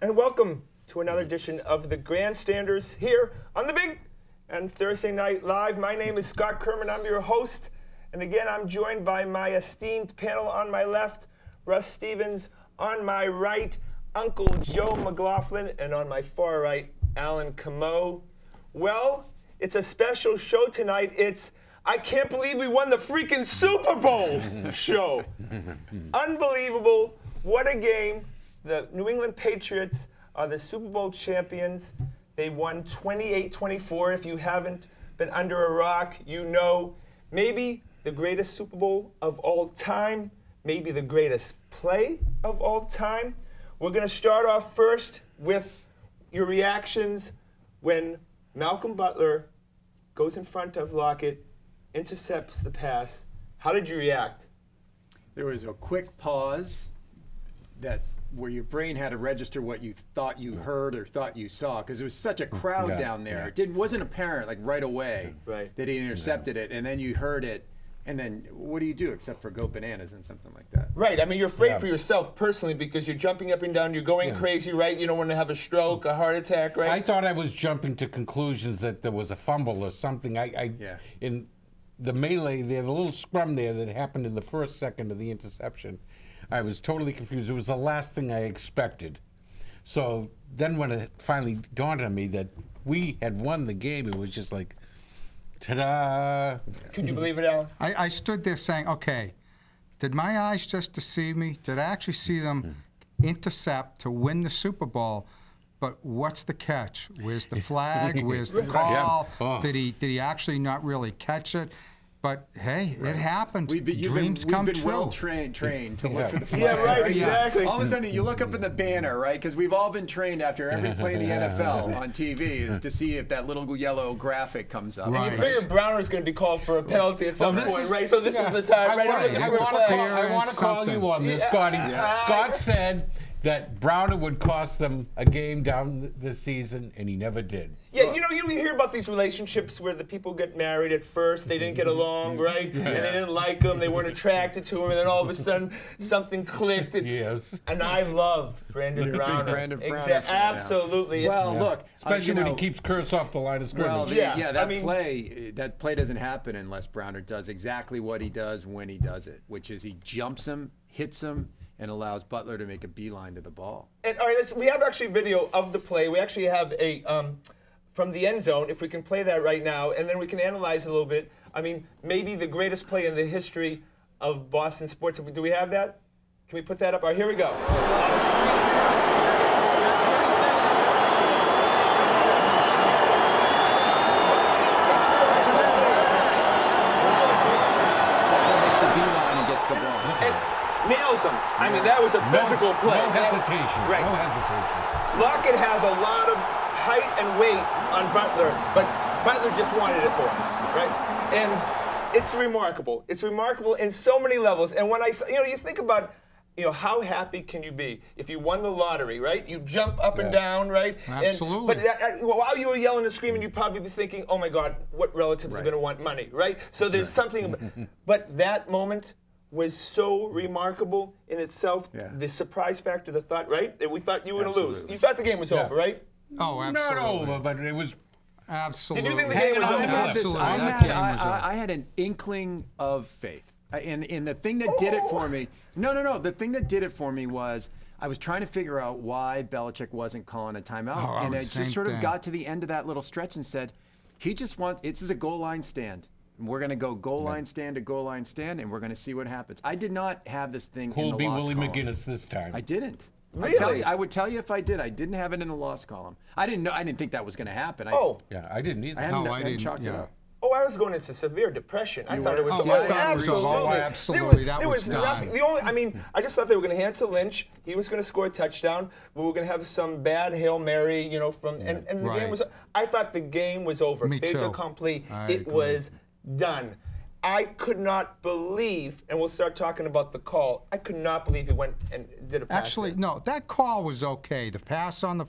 and welcome to another edition of the Grandstanders here on the Big and Thursday Night Live. My name is Scott Kerman. I'm your host, and again, I'm joined by my esteemed panel on my left, Russ Stevens, on my right, Uncle Joe McLaughlin, and on my far right, Alan Camo. Well, it's a special show tonight. It's I can't believe we won the freaking Super Bowl show. Unbelievable. What a game. The New England Patriots are the Super Bowl champions. They won 28-24. If you haven't been under a rock, you know maybe the greatest Super Bowl of all time, maybe the greatest play of all time. We're going to start off first with your reactions when Malcolm Butler goes in front of Lockett, intercepts the pass. How did you react? There was a quick pause where your brain had to register what you thought you heard or thought you saw, because there was such a crowd down there. It wasn't apparent like right away that he intercepted it, and then you heard it, and then what do you do except for go bananas and something like that? Right. I mean, you're afraid for yourself personally because you're jumping up and down, you're going crazy, right? You don't want to have a stroke, a heart attack, right? I thought I was jumping to conclusions that there was a fumble or something. In the melee there, the little scrum there that happened in the first second of the interception, I was totally confused. It was the last thing I expected. So then when it finally dawned on me that we had won the game, it was just like, ta-da. Could you believe it, Alan? I stood there saying, okay, did my eyes just deceive me? Did I actually see them intercept to win the Super Bowl? But what's the catch? Where's the flag? Where's the call? Did he actually not really catch it? But hey, it happened. Dreams come true. We've been well trained to look for the flag. Yeah, right, exactly. All of a sudden, you look up in the banner, right? Because we've all been trained after every play in the NFL on TV is to see if that little yellow graphic comes up. Right. And you figure Browner's going to be called for a penalty at some point, right? So this is the time, right? I want to call you on this, Scotty. Scott said that Browner would cost them a game down the season, and he never did. Yeah, you know, you hear about these relationships where the people get married at first, they didn't get along, right? And they didn't like them, they weren't attracted to him, and then all of a sudden something clicked. And I love Brandon Browner. Brandon Browner absolutely. Well, look, especially when he keeps Kurtz off the line of scrimmage. Well, that play doesn't happen unless Browner does exactly what he does when he does it, which is he jumps him, hits him, and allows Butler to make a beeline to the ball. And all right, we have actually video of the play. We actually have a from the end zone, if we can play that right now, and then we can analyze it a little bit. I mean, maybe the greatest play in the history of Boston sports. Do we have that? Can we put that up? All right, here we go. Makes a beeline and gets the ball. Nails him. I mean, that was a physical play. No hesitation. Right. No hesitation. Lockett has a lot of height and weight on Butler, but Butler just wanted it more, right? And it's remarkable. It's remarkable in so many levels. And when you think about, how happy can you be if you won the lottery, right? You jump up and down, right? Absolutely. But while you were yelling and screaming, you'd probably be thinking, oh my God, what relatives are going to want money, right? So there's something, but that moment was so remarkable in itself. The surprise factor, the thought, right? We thought you were going to lose. You thought the game was over, right? Oh, absolutely. Not over, but it was. Absolutely. Did you think the game was over? Absolutely. I had an inkling of faith. And the thing that did it for me, the thing that did it for me was I was trying to figure out why Belichick wasn't calling a timeout. And I just sort of got to the end of that little stretch and said, he just wants, this is a goal line stand. We're going to go goal line stand to goal line stand, and we're going to see what happens. I did not have this thing in the loss column. Willie McGinnis this time. I didn't. Really? I would tell you if I did. I didn't have it in the loss column. I didn't think that was going to happen. I didn't either. I hadn't chalked it up. Oh, I was going into severe depression. I thought it was absolutely. That was nothing. I just thought they were going to hand to Lynch. He was going to score a touchdown. We were going to have some bad Hail Mary, and the game was. I thought the game was over. Me too. Complete. It was done. I could not believe, and we'll start talking about the call. I could not believe he went and did a pass. Actually, no, that call was okay. The pass on the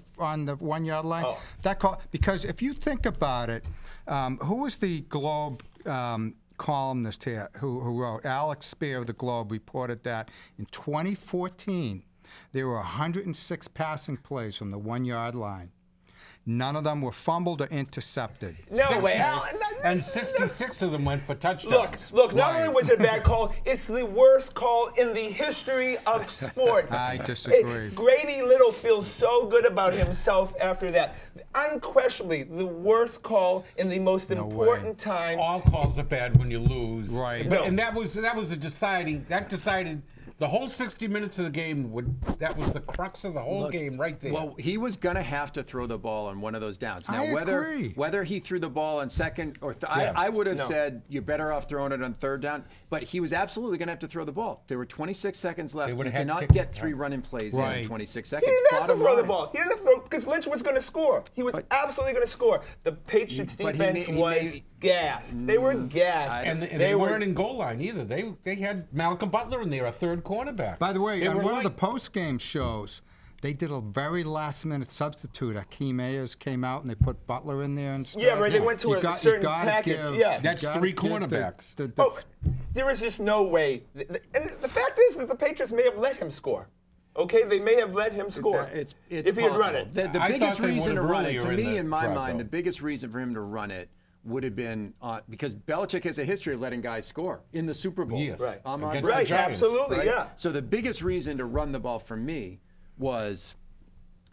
1 yard line, that call, because if you think about it, who was the Globe columnist here who wrote? Alex Spear of the Globe reported that in 2014, There were 106 passing plays from the 1-yard line. None of them were fumbled or intercepted. No way. And 66 of them went for touchdowns. Look, not only was it a bad call, it's the worst call in the history of sports. I disagree. Grady Little feels so good about himself after that. Unquestionably, the worst call in the most important time. All calls are bad when you lose. Right. And that was a deciding. That decided the whole 60 minutes of the game. That was the crux of the whole game right there. Well, he was going to have to throw the ball on one of those downs. Now, I agree. whether he threw the ball on second or I would have said you're better off throwing it on third down. But he was absolutely going to have to throw the ball. There were 26 seconds left. You cannot get 3 running plays in 26 seconds. He didn't have to throw the ball. He didn't have to throw because Lynch was going to score. He was absolutely going to score. The Patriots defense was gassed. They were gassed. And they weren't in goal line either. They had Malcolm Butler in there, a third cornerback. By the way, on one of the post-game shows, they did a very last-minute substitute. Akeem Ayers came out and they put Butler in there instead. Yeah, right. They went to a certain package. That's 3 cornerbacks. There is just no way. And the fact is that the Patriots may have let him score. Okay, they may have let him score it's if he had run it. The biggest reason to run it, to me, in my mind, the biggest reason for him to run it would have been because Belichick has a history of letting guys score in the Super Bowl. Yes. Right. Right, absolutely, right? yeah. So the biggest reason to run the ball for me was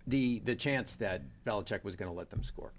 the chance that Belichick was going to let them score.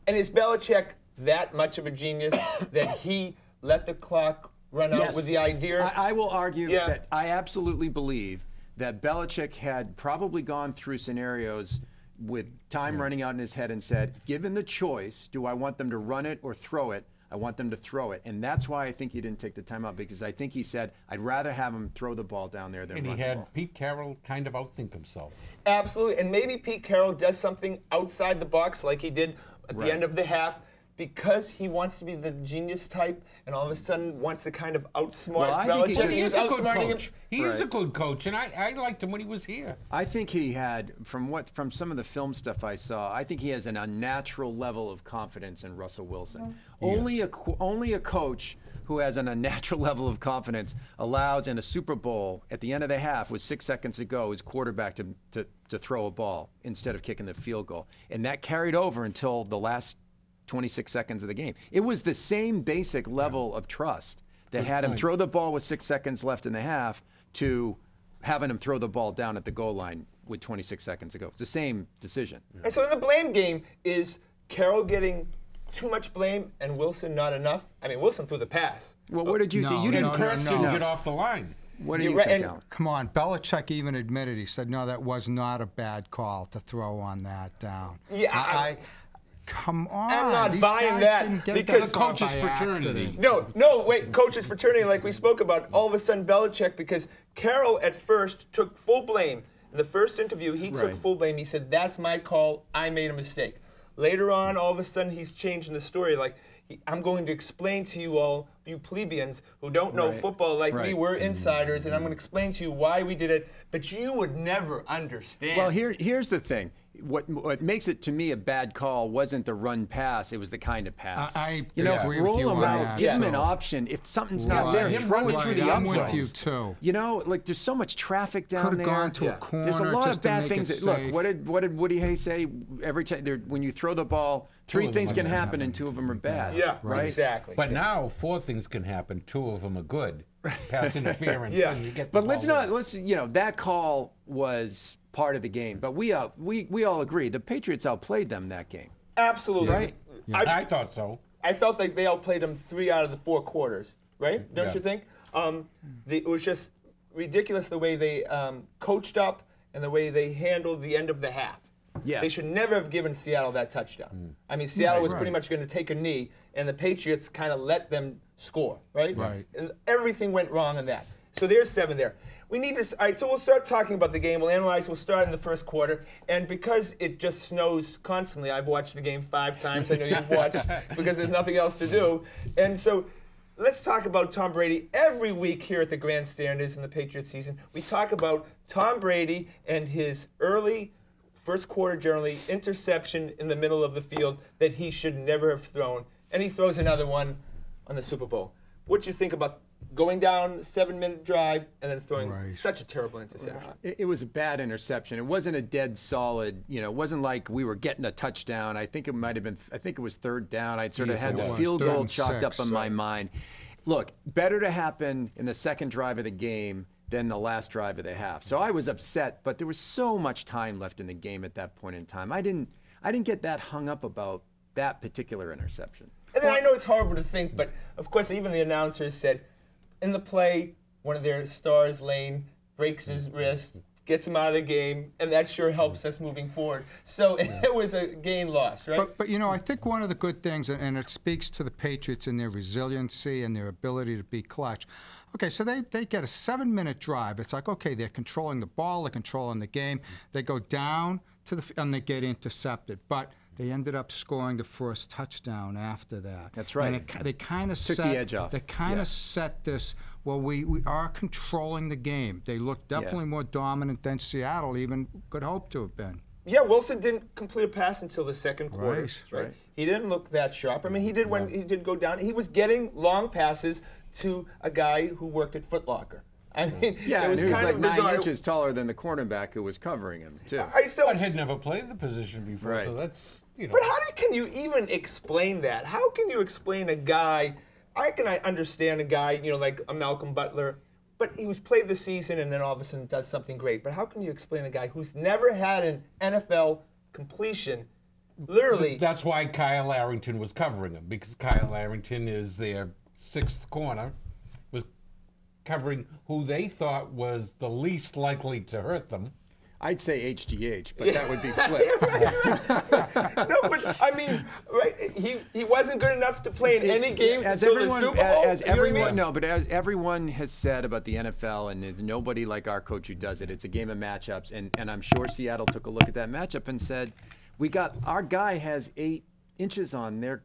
And is Belichick that much of a genius that he let the clock run out with the idea? I will argue that I absolutely believe that Belichick had probably gone through scenarios with time running out in his head and said, given the choice, do I want them to run it or throw it? I want them to throw it. And that's why I think he didn't take the timeout, because I think he said, I'd rather have him throw the ball down there than run the ball. And he had Pete Carroll kind of outthink himself. Absolutely. And maybe Pete Carroll does something outside the box like he did at the end of the half because he wants to be the genius type and all of a sudden wants to kind of outsmart Belichick. He's a good coach. He is a good coach, and I liked him when he was here. I think he had, from some of the film stuff I saw, I think he has an unnatural level of confidence in Russell Wilson. Yes. Only a coach who has an unnatural level of confidence allows in a Super Bowl at the end of the half with 6 seconds to go his quarterback to throw a ball instead of kicking the field goal. And that carried over until the last 26 seconds of the game. It was the same basic level of trust that had him throw the ball with 6 seconds left in the half to having him throw the ball down at the goal line with 26 seconds to go. It's the same decision. And so in the blame game, is Carroll getting too much blame and Wilson not enough? I mean, Wilson threw the pass. Well, what did you do? You didn't get off the line. What do you think, Alan? Come on, Belichick even admitted, he said, no, that was not a bad call to throw on that down. Yeah, come on. I'm not buying that because coaches fraternity. No, wait, coaches fraternity, like we spoke about, all of a sudden Belichick, because Carroll at first took full blame. In the first interview, he took full blame. He said, that's my call. I made a mistake. Later on, all of a sudden, he's changing the story. Like, I'm going to explain to you all, you plebeians who don't know football like me, we're insiders, and I'm going to explain to you why we did it, but you would never understand. Well, here's the thing. What makes it, to me, a bad call wasn't the run pass, it was the kind of pass. I agree with you roll on them out, that. give them an option. If something's not there, throw it through the I'm uprights. with you, too. You know, like, there's so much traffic down there. Could have gone to a corner. There's a lot just of bad to make things. it Look, safe. what did Woody Hayes say? Every time when you throw the ball, 3 things can happen and 2 of them are bad. Yeah, right? Exactly. But now 4 things can happen. 2 of them are good. Pass interference. And you get the but let's that call was part of the game. But we all agree the Patriots outplayed them that game. Absolutely. Right? Yeah. I thought so. I felt like they outplayed them 3 out of the 4 quarters. Right? Don't you think? It was just ridiculous the way they coached up and the way they handled the end of the half. Yes. They should never have given Seattle that touchdown. I mean, Seattle was pretty much going to take a knee, and the Patriots kind of let them score, right? And everything went wrong in that. So there's 7 there. We need to. All right, so we'll start talking about the game. We'll analyze. We'll start in the first quarter. And because it just snows constantly, I've watched the game 5 times. I know you've watched because there's nothing else to do. And so let's talk about Tom Brady. Every week here at the Grandstanders in the Patriots season, we talk about Tom Brady and his early first quarter, generally, interception in the middle of the field that he should never have thrown. And he throws another one on the Super Bowl. What do you think about going down 7-minute drive and then throwing Right. such a terrible interception. It was a bad interception. It wasn't a dead solid, you know, it wasn't like we were getting a touchdown. I think it might have been, I think it was third down. I'd sort of Yes, had it the was. field Third goal and chalked up 6, in my mind. Look, better to happen in the second drive of the game than the last drive of the half. So I was upset, but there was so much time left in the game at that point in time. I didn't get that hung up about that particular interception. And then I know it's horrible to think, but of course even the announcers said, in the play, one of their stars, Lane, breaks his wrist, gets him out of the game, and that sure helps us moving forward. So it was a gain-loss, right? But you know, I think one of the good things, and it speaks to the Patriots and their resiliency and their ability to be clutch. Okay, so they get a 7-minute drive. It's like, okay, they're controlling the ball, they're controlling the game. They go down to and they get intercepted. But they ended up scoring the first touchdown after that. That's right. And they kind of Took set the edge off. They kind of set this. Well, we are controlling the game. They look definitely more dominant than Seattle even could hope to have been. Yeah, Wilson didn't complete a pass until the second quarter. Right. He didn't look that sharp. I mean, he did when he did go down. He was getting long passes to a guy who worked at Foot Locker. I mean, Yeah, it was and he was kind like of 9 bizarre. inches taller than the cornerback who was covering him, too. I still, But had never played the position before, Right. so that's, you know. but can you even explain that? How can you explain a guy? I understand a guy, you know, like a Malcolm Butler, but he was played the season and then all of a sudden does something great. But how can you explain a guy who's never had an NFL completion? Literally, That's why Kyle Arrington was covering him, because Kyle Arrington is their 6th corner, was covering who they thought was the least likely to hurt them. I'd say HGH, but that would be flip. no, but I mean, right? He wasn't good enough to play in any games until the Super Bowl. As You know what I everyone, mean? no, but as everyone has said about the NFL, and there's nobody like our coach who does it. It's a game of matchups, and I'm sure Seattle took a look at that matchup and said, our guy has 8 inches on their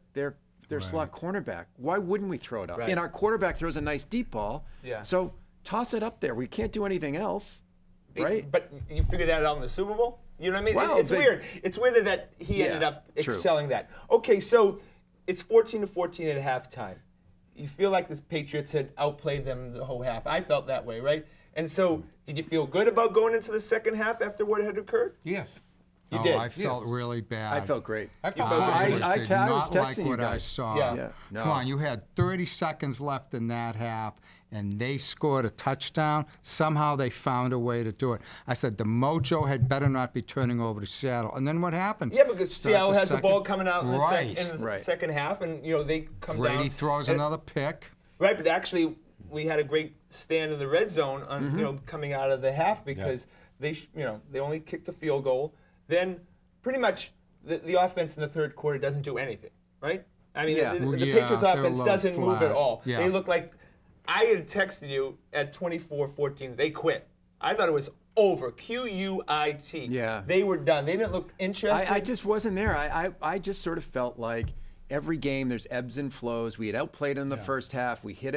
slot cornerback. Why wouldn't we throw it up? Right. And our quarterback throws a nice deep ball. Yeah. So toss it up there. We can't do anything else. Right? But you figured that out in the Super Bowl? You know what I mean? Well, It's but- weird. It's weird that he ended Yeah, up true. excelling that. Okay, so it's 14-14 at halftime. You feel like the Patriots had outplayed them the whole half. I felt that way, right? And so did you feel good about going into the second half after what had occurred? Yes. You Oh, did. I felt really bad. I felt great. I felt I- good. I did was not like texting you what I guys. saw. Yeah. No. Come on, you had 30 seconds left in that half, and they scored a touchdown. Somehow they found a way to do it. I said the mojo had better not be turning over to Seattle. And then what happens? Yeah, because Start Seattle has the second- ball coming out in the, Right. Right. second half, and you know they come down. Brady throws and- another pick. Right, but actually, we had a great stand in the red zone on you know coming out of the half because they they only kicked a field goal. Then pretty much the offense in the third quarter doesn't do anything, right? I mean, Yeah. the Well, yeah, Patriots they're a offense little doesn't move at flat. all. Yeah. They look like I had texted you at 24-14. They quit. I thought it was over. QUIT. Yeah. They were done. They didn't look interested. I just wasn't there. I just sort of felt like every game there's ebbs and flows. We had outplayed in the first half. We hit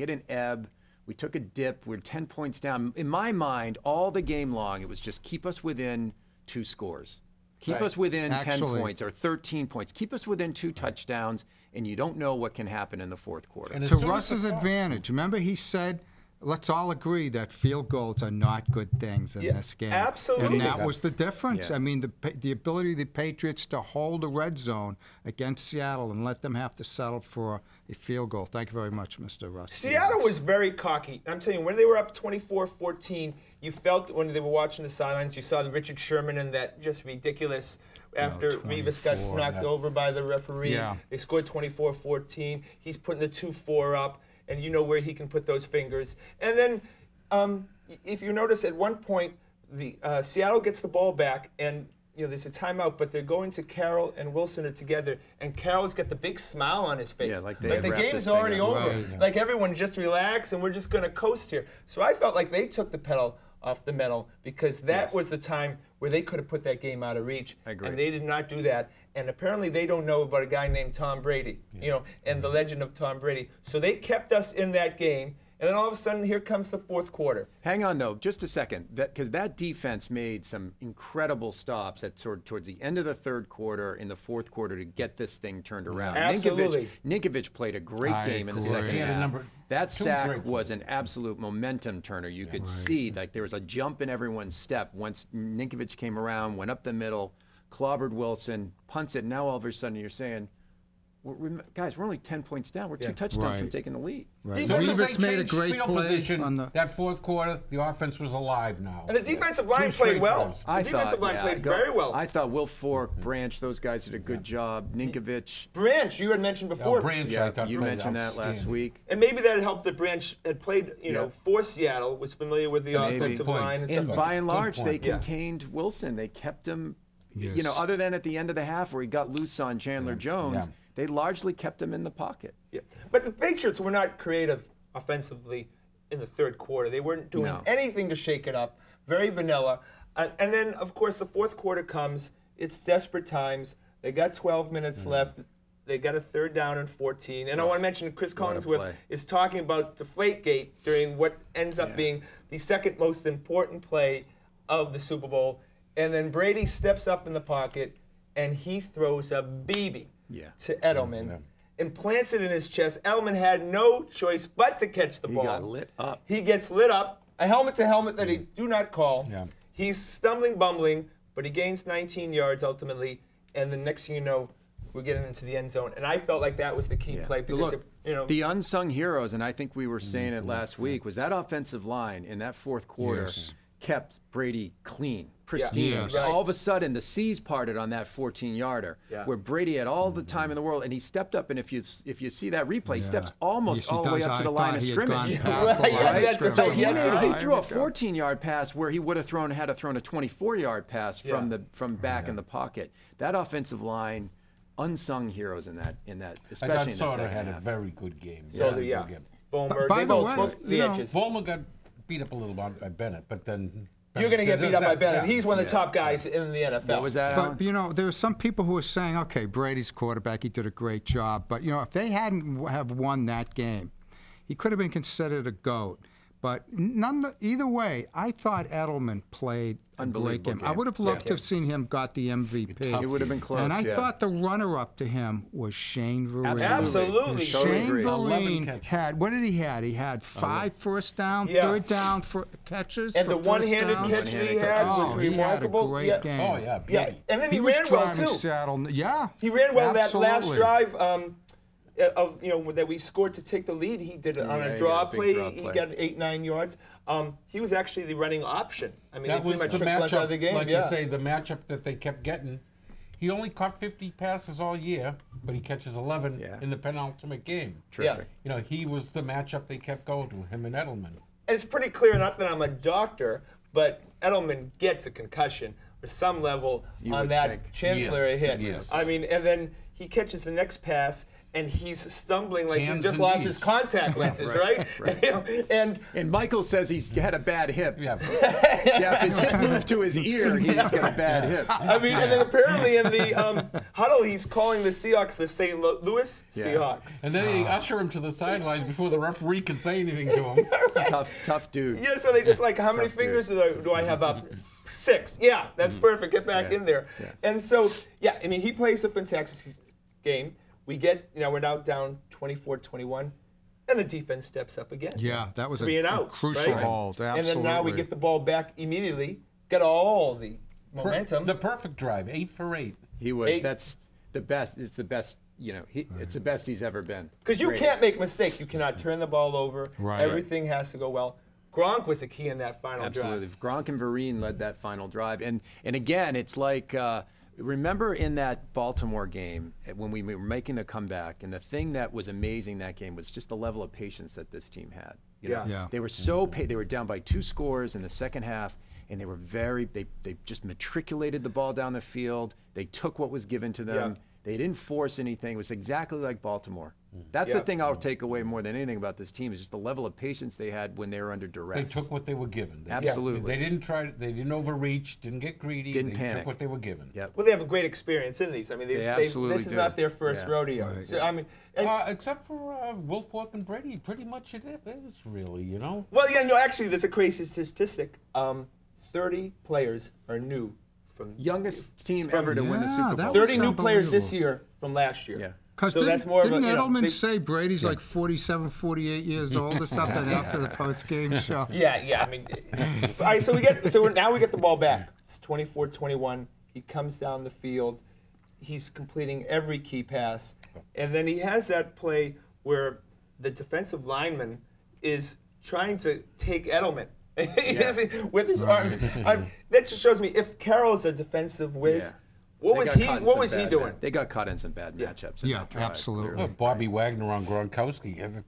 an ebb. We took a dip. We're 10 points down. In my mind, all the game long, it was just keep us within 2 scores. Keep us within 10 Actually- points or 13 points. Keep us within 2 touchdowns, and you don't know what can happen in the fourth quarter. And as To soon as Russ's the- advantage, remember he said, let's all agree that field goals are not good things in Yeah, this game. absolutely. And that was the difference. Yeah. I mean, the ability of the Patriots to hold the red zone against Seattle and let them have to settle for a field goal. Thank you very much, Mr. Russ. Seattle was very cocky. I'm telling you, when they were up 24-14, you felt when they were watching the sidelines, you saw the Richard Sherman and that just ridiculous after Revis got 24, knocked over by the referee. Yeah. They scored 24-14. He's putting the 2-4 up, and you know where he can put those fingers. And then if you notice at one point, the Seattle gets the ball back, and there's a timeout, but they're going to Carroll and Wilson are together, and Carroll's got the big smile on his face. Yeah, like they the had wrapped game's this thing already up. over. Right. Like everyone just relax, and we're just going to coast here. So I felt like they took the pedal off the metal because that was the time where they could have put that game out of reach. I agree. And they did not do that. And apparently they don't know about a guy named Tom Brady, and the legend of Tom Brady. So they kept us in that game. And then all of a sudden, here comes the fourth quarter. Hang on, though, just a second, because that defense made some incredible stops at towards the end of the third quarter, in the fourth quarter, to get this thing turned around. Absolutely. Ninkovich played a great game in the second half. That sack was an absolute momentum turner. You could see, like, there was a jump in everyone's step once Ninkovich came around, went up the middle, clobbered Wilson, punts it. Now all of a sudden you're saying, guys, we're only 10 points down. We're 2 touchdowns from taking the lead. Right. Reeves made a great play on that fourth quarter. The offense was alive now. And the defensive line played well. The defensive line played very well. I thought Will Fork, Branch, those guys did a good job. Ninkovich. Branch, you had mentioned before. Branch, I thought you mentioned that last week. And maybe that helped that Branch had played, for Seattle, was familiar with the offensive line. And by and large, they contained Wilson. They kept him, other than at the end of the half where he got loose on Chandler Jones. They largely kept him in the pocket. Yeah, but the Patriots were not creative offensively in the third quarter. They weren't doing anything to shake it up. Very vanilla. And then, of course, the fourth quarter comes. It's desperate times. They got 12 minutes left. They got a 3rd down and 14. And I want to mention Chris Collinsworth is talking about Deflategate during what ends up being the second most important play of the Super Bowl. And then Brady steps up in the pocket, and he throws a BB. To Edelman, and plants it in his chest. Edelman had no choice but to catch the ball. He got lit up. He gets lit up. A helmet to helmet that he do not call. He's stumbling, bumbling, but he gains 19 yards ultimately. And the next thing you know, we're getting into the end zone. And I felt like that was the key play. Because look, the unsung heroes, and I think we were saying it last week, was that offensive line in that fourth quarter kept Brady clean, pristine. All of a sudden, the seas parted on that 14-yarder, where Brady had all the time in the world, and he stepped up. And if you see that replay, he steps almost all the way up to the line of scrimmage. So he threw a 14-yard pass where he would have had to thrown a 24-yard pass from back in the pocket. That offensive line, unsung heroes in that, especially in that second half. had a very good game. Vollmer, by the way, Vollmer got beat up a little by Bennett, but then you're going to get beat up by Bennett. He's one of the top guys in the NFL. What was that? But there were some people who were saying, okay, Brady's quarterback, he did a great job, but if they hadn't have won that game, he could have been considered a GOAT. But either way, I thought Edelman played a great game. I would have loved to have seen him got the MVP. It would have been close. And I thought the runner-up to him was Shane Vereen. Absolutely. Shane Vereen had, what did he had? He had 5 first down, 3rd down for catches. And the one-handed catch he had was remarkable. He had a great game. Oh, yeah. And then he ran well, too. Seattle. Yeah. He ran well that last drive. That we scored to take the lead. He did it on a draw play. He got 8-9 yards. He was actually the running option. I mean, that was the matchup, out of the game. Like you say, the matchup that they kept getting. He only caught 50 passes all year, but he catches 11 in the penultimate game. Terrific. He was the matchup they kept going to, him and Edelman. And it's pretty clear, not that I'm a doctor, but Edelman gets a concussion or some level on that Chancellor hit. Yes. I mean, and then he catches the next pass, and he's stumbling like he just knees. lost his contact lenses, right? And Michael says he's had a bad hip. If his hip moved to his ear, he's got a bad hip. I mean, and then apparently in the huddle, he's calling the Seahawks the St. Louis Seahawks. And then they usher him to the sidelines before the referee can say anything to him. Tough dude. Yeah, so they just how many fingers do I have up? 6. Yeah, that's perfect. Get back in there. And so, I mean, he plays a fantastic game. We get, we're now down 24-21, and the defense steps up again. Yeah, that was 3 and out, crucial hold. Absolutely. And then now we get the ball back immediately, get all the momentum. The perfect drive, 8 for 8. He was. That's the best. It's the best. It's the best he's ever been. Because you can't make mistakes. You cannot turn the ball over. Everything has to go well. Gronk was a key in that final drive. Absolutely. Gronk and Vereen led that final drive. And again, it's like, remember in that Baltimore game when we were making the comeback, and the thing that was amazing that game was just the level of patience that this team had. They were so they were down by 2 scores in the second half, and they were they just matriculated the ball down the field. They took what was given to them. They didn't force anything. It was exactly like Baltimore. That's the thing I'll take away more than anything about this team is just the level of patience they had when they were under duress. They took what they were given. Absolutely. They didn't overreach, didn't get greedy. Didn't they panic. took what they were given. Yep. Well, they have a great experience in these. I mean, They absolutely this is do. not their first rodeo. Right. So, I mean, and, Except for Wilfork and Brady, pretty much it is really, you know. well, yeah, no, actually, there's a crazy statistic. 30 players are new from Youngest team ever to win the Super that Bowl. was 30 new players this unbelievable. year from last year. Yeah. Because So that's more of a, didn't you know, Edelman big- say Brady's like 47, 48 years old or something after the post-game show? Yeah. I mean, all right. So now we get the ball back. It's 24-21. He comes down the field. He's completing every key pass, and then he has that play where the defensive lineman is trying to take Edelman with his arms. That just shows me if Carroll's a defensive whiz. Yeah. What They was got he? caught in What some was he bad doing? ma- They got caught in some bad matchups. In Yeah, that drive, absolutely. clearly. Bobby Wagner on Gronkowski.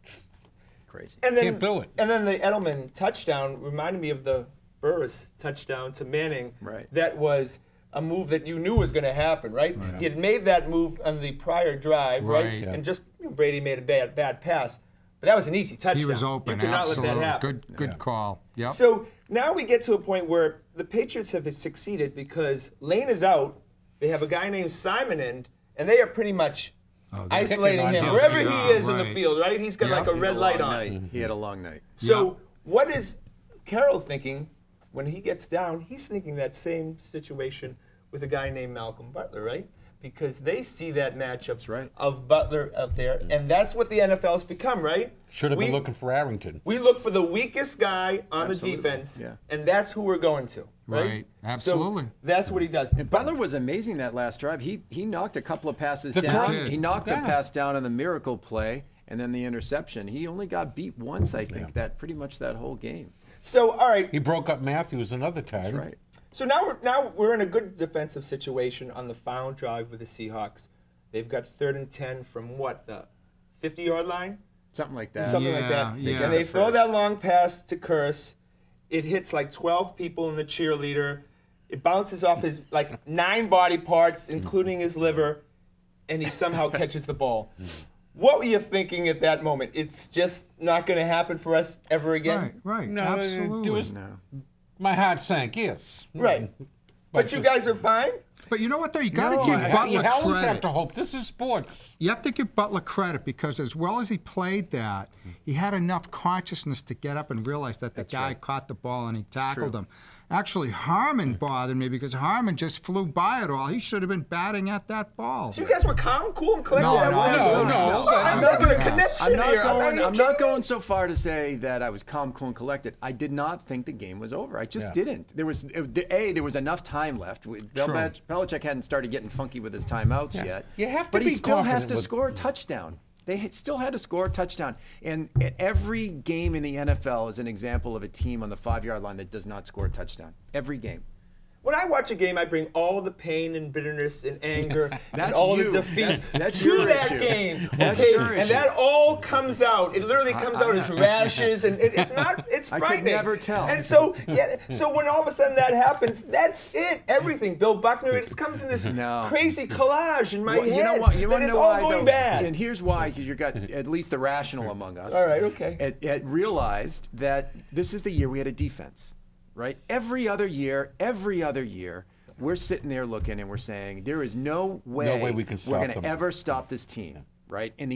Crazy. And then, Can't do it. And then the Edelman touchdown reminded me of the Burris touchdown to Manning. Right. That was a move that you knew was going to happen, right? He had made that move on the prior drive, right? Right. Yeah. And just Brady made a bad pass. But that was an easy touchdown. He was open, You could not absolutely. let that happen. Good call. Yep. So now we get to a point where the Patriots have succeeded because Lane is out. They have a guy named Simon in, and they are pretty much isolating picking him on him. wherever he Yeah, is in the right. field, right? He's got like a He had red a light long on. night. He had a long night. So what is Carroll thinking when he gets down? He's thinking that same situation with a guy named Malcolm Butler, right? Because they see that matchup right. of Butler out there, and that's what the NFL's become, right? Should have been We- looking for Arrington. We look for the weakest guy on Absolutely, the defense, yeah. and that's who we're going to, right? Right, absolutely. So that's what he does. And Butler was amazing that last drive. He knocked a couple of passes The down. cross- He knocked a Yeah. pass down on the miracle play, and then the interception. He only got beat once, I think, that pretty much that whole game. So all right, He broke up Matthews another time. That's right. so now we're in a good defensive situation on the final drive with the Seahawks. They've got 3rd and 10 from what, the 50-yard line? Something like that. Something like that. Yeah. And they the throw first. that long pass to Curse. It hits like 12 people in the cheerleader. It bounces off his like 9 body parts, including his liver, and he somehow catches the ball. What were you thinking at that moment? It's just not going to happen for us ever again? Right. No, absolutely. it was, No. my heart sank, yes. Right. But you guys are fine? But you know what, though? You got to No, give you Butler always have credit. to hope. This is sports. You have to give Butler credit because as well as he played that, he had enough consciousness to get up and realize that the guy caught the ball and he tackled him. Actually, Harmon bothered me because Harmon just flew by it all. He should have been batting at that ball. So you guys were calm, cool, and collected? No, That no, was no, good. no. I'm making a connection I'm not here. going. Are I'm you not kidding me? going so far to say that I was calm, cool, and collected. I did not think the game was over. I just didn't. There was there was enough time left. Belichick hadn't started getting funky with his timeouts yet. You have to but be he still has confident to with- score a touchdown. They still had to score a touchdown. And every game in the NFL is an example of a team on the 5-yard line that does not score a touchdown. Every game. When I watch a game, I bring all the pain and bitterness and anger and That's all you. the defeat That's to your that issue. game. That's Okay, your and issue. that all comes out. It literally comes out as rashes, and it's not. It's I could frightening. never tell. And so, so when all of a sudden that happens, that's it. Everything. Bill Buckner. It comes in this crazy collage in my Well, head. you know what? You that want to it's know all why? going though? bad. And here's why: because you got at least the rational among us. All right, okay. Had realized that this is the year we had a defense, right? Every other year, we're sitting there looking and we're saying there is no way we can stop we're going them. to ever stop this team. Right, and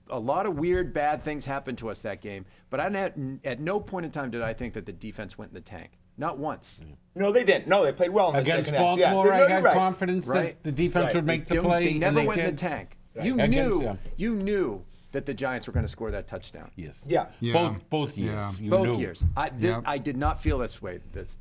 a lot of weird, bad things happened to us that game. But at no point in time did I think that the defense went in the tank. Not once. No, they didn't. No, they played well in the Against second half. Baltimore, Yeah, I had right. confidence Right. that the defense Right. would make the They play. They never and went in the did. tank. Right. You Against- knew that the Giants were going to score that touchdown. Yes. Yeah. Yeah. Both years. Yeah. You Both knew. years. I did not feel this way this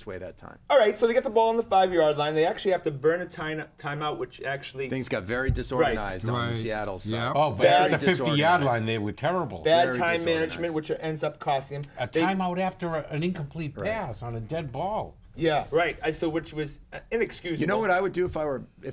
way that time. All right, so they get the ball on the 5-yard line. They actually have to burn a timeout, which actually Things got very disorganized on the Right. Seattle side. Yeah. Oh, but Bad at the 50-yard disorganized. line, they were terrible. bad Very time disorganized. management, which ends up costing them. A timeout after an incomplete pass on a dead ball. Yeah, right. Which was inexcusable. You know what I would do if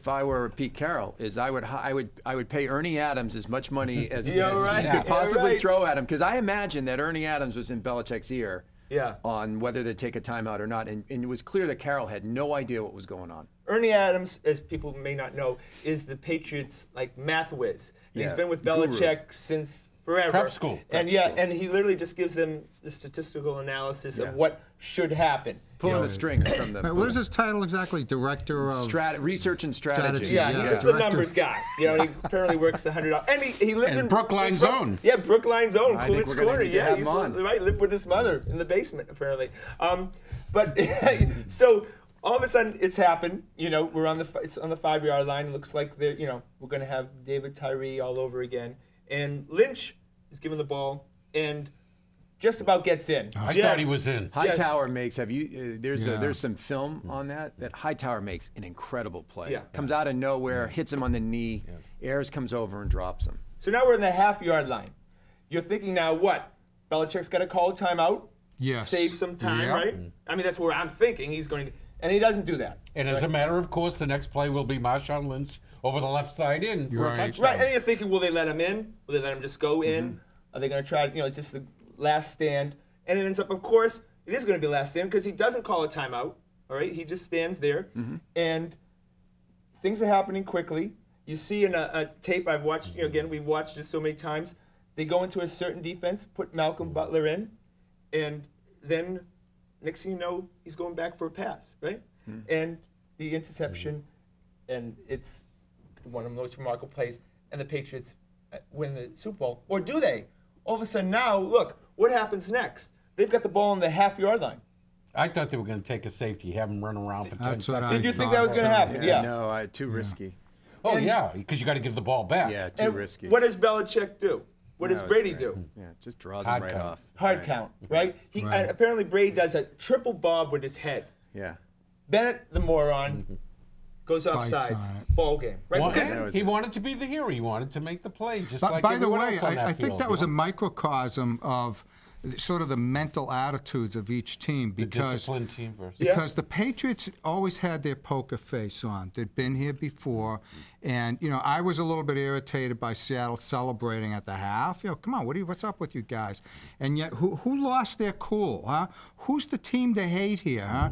I were Pete Carroll is I would pay Ernie Adams as much money as, Yeah, as right. he could Yeah, possibly right. throw at him because I imagine that Ernie Adams was in Belichick's ear Yeah. on whether to take a timeout or not, and it was clear that Carroll had no idea what was going on. Ernie Adams, as people may not know, is the Patriots like math whiz. And he's Yeah, been with guru. Belichick since forever. Prep school. And and he literally just gives them the statistical analysis of what should happen. Pulling the strings from the. What is his title exactly? Director of Research and strategy. Yeah, Yeah. he's just the Director. numbers guy. You know, he apparently works $100. And he lived And in Brookline's own. Yeah, Brookline's own, I think Coolidge we're gonna Corner. need to Yeah, have he's him on. right. Lived with his mother in the basement apparently. But so all of a sudden it's happened. You know, it's on the 5-yard line. It looks like we're going to have David Tyree all over again. And Lynch is given the ball and just about gets in. I thought he was in. Hightower makes. Have you? There's some film on that Hightower makes an incredible play. Yeah. Comes out of nowhere, hits him on the knee. Ayers comes over and drops him. So now we're in the half-yard line. You're thinking now what? Belichick's got to call a timeout. Yes. Save some time, Yep. right? I mean, that's where I'm thinking he's going to, and he doesn't do that. And as a matter of course, the next play will be Marshawn Lynch over the left side in for a Right. touchdown. Right, and you're thinking, will they let him in? Will they let him just go in? Are they going to try, is this the last stand? And it ends up, of course, it is going to be last stand because he doesn't call a timeout, all right? He just stands there, and things are happening quickly. You see in a tape I've watched, again, we've watched it so many times, they go into a certain defense, put Malcolm Butler in, and then next thing you know, he's going back for a pass, right? And the interception, and it's one of the most remarkable plays, and the Patriots win the Super Bowl. Or do they? All of a sudden now, look, what happens next? They've got the ball on the half-yard line. I thought they were going to take a safety, have him run around for 10 That's what seconds. Did you think thought that was going to so. happen? Yeah. No, too risky. Oh, And- yeah, because you got to give the ball back. Yeah, too And risky. what does Belichick do? What does No, it's Brady great. do? Yeah, just draws Hard him right count. off. Hard Right. count, right? Right. And apparently Brady does a triple bob with his head. Yeah. Bennett, the moron, goes Bites offsides. on it. Ball game, right? Well, Because that was he it. wanted to be the hero. He wanted to make the play, just But like by the everyone way, else on that I think field, that was you a know? microcosm of sort of the mental attitudes of each team The because disciplined team versus. Yeah. because the Patriots always had their poker face on. They'd been here before, and I was a little bit irritated by Seattle celebrating at the half. Come on, what's up with you guys? And yet, who lost their cool? Huh? Who's the team to hate here? Huh?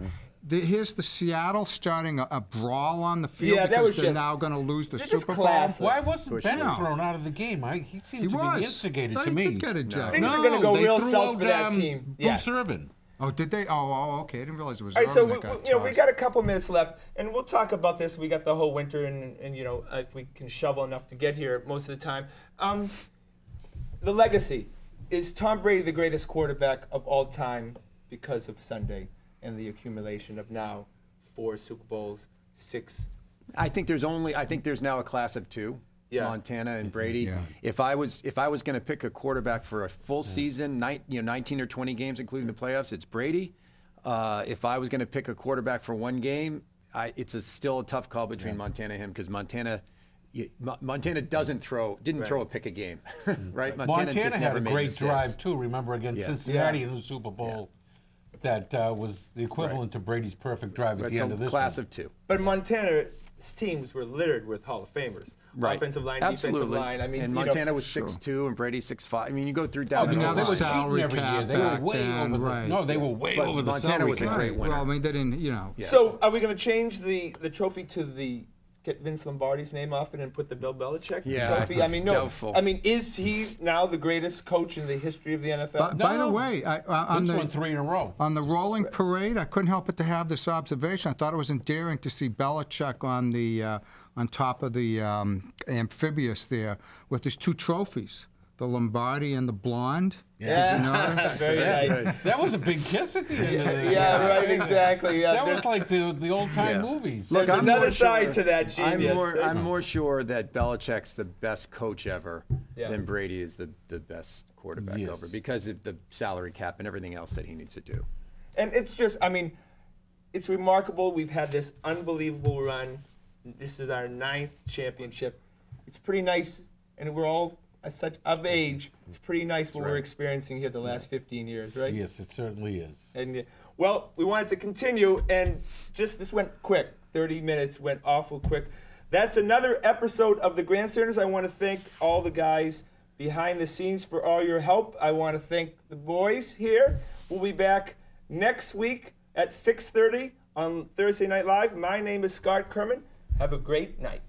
Here's the Seattle starting a brawl on the field Yeah, that because was they're just- now going to lose the they're just Super Bowl. classless. Why wasn't Push Bennett it. thrown out of the game? He seemed He to be was. instigated Thought to he me. did get ejected. Things are gonna go they real threw south out, for that team. Yeah. Bruce Irvin. Oh, did they? Oh, okay. I didn't realize it was All right, so Irvin that got we tossed. got a couple minutes left, and we'll talk about this. We got the whole winter, and if we can shovel enough to get here most of the time. The legacy. Is Tom Brady the greatest quarterback of all time because of Sunday and the accumulation of now 4 Super Bowls, 6? I think there's now a class of 2. Yeah. Montana and Brady. Yeah. If I was going to pick a quarterback for a full season, 19 or 20 games, including the playoffs, it's Brady. If I was going to pick a quarterback for one game, it's still a tough call between Montana and him because Montana didn't throw a pick a game, right? Montana just had never a made great mistakes. drive, too. Remember, against Yeah. Cincinnati in the Super Bowl. That was the equivalent to Brady's perfect drive at But the it's end a of this class one. of 2. But Montana's teams were littered with Hall of Famers. Right. Offensive line, Absolutely. defensive line. I mean, and Montana was 6'2", and Brady 6'5". I mean, you go through down. but the now whole they the were line. salary cheating every year. cap They were back way then, over right. the. No, they were way But over the Montana salary was a cap. great winner. Well, I mean, they didn't, Yeah. So are we going to change the trophy to get Vince Lombardi's name off it and put the Bill Belichick Yeah, trophy? I mean, no. doubtful. I mean, is he now the greatest coach in the history of the NFL? By the No. way, on Vince won the 3 in a row. on the rolling parade, I couldn't help but to have this observation. I thought it was endearing to see Belichick on top of the amphibious there with his 2 trophies, the Lombardi and the blonde. Yeah. Did you notice? Very nice. That was a big kiss at the end of the Yeah, right, exactly. Yeah, That was there's like the old-time movies. there's I'm another more side sure- to that genius. I'm more sure that Belichick's the best coach ever Yeah. than Brady is the best quarterback Yes. ever because of the salary cap and everything else that he needs to do. And it's just, I mean, it's remarkable. We've had this unbelievable run. This is our 9th championship. It's pretty nice, and we're all as such of age. It's pretty nice what we're experiencing here the last 15 years, right? Yes, it certainly is. And well, we wanted to continue, and just this went quick. 30 minutes went awful quick. That's another episode of the Grandstanders. I want to thank all the guys behind the scenes for all your help. I want to thank the boys here. We'll be back next week at 6:30 on Thursday Night Live. My name is Scott Kerman. Have a great night.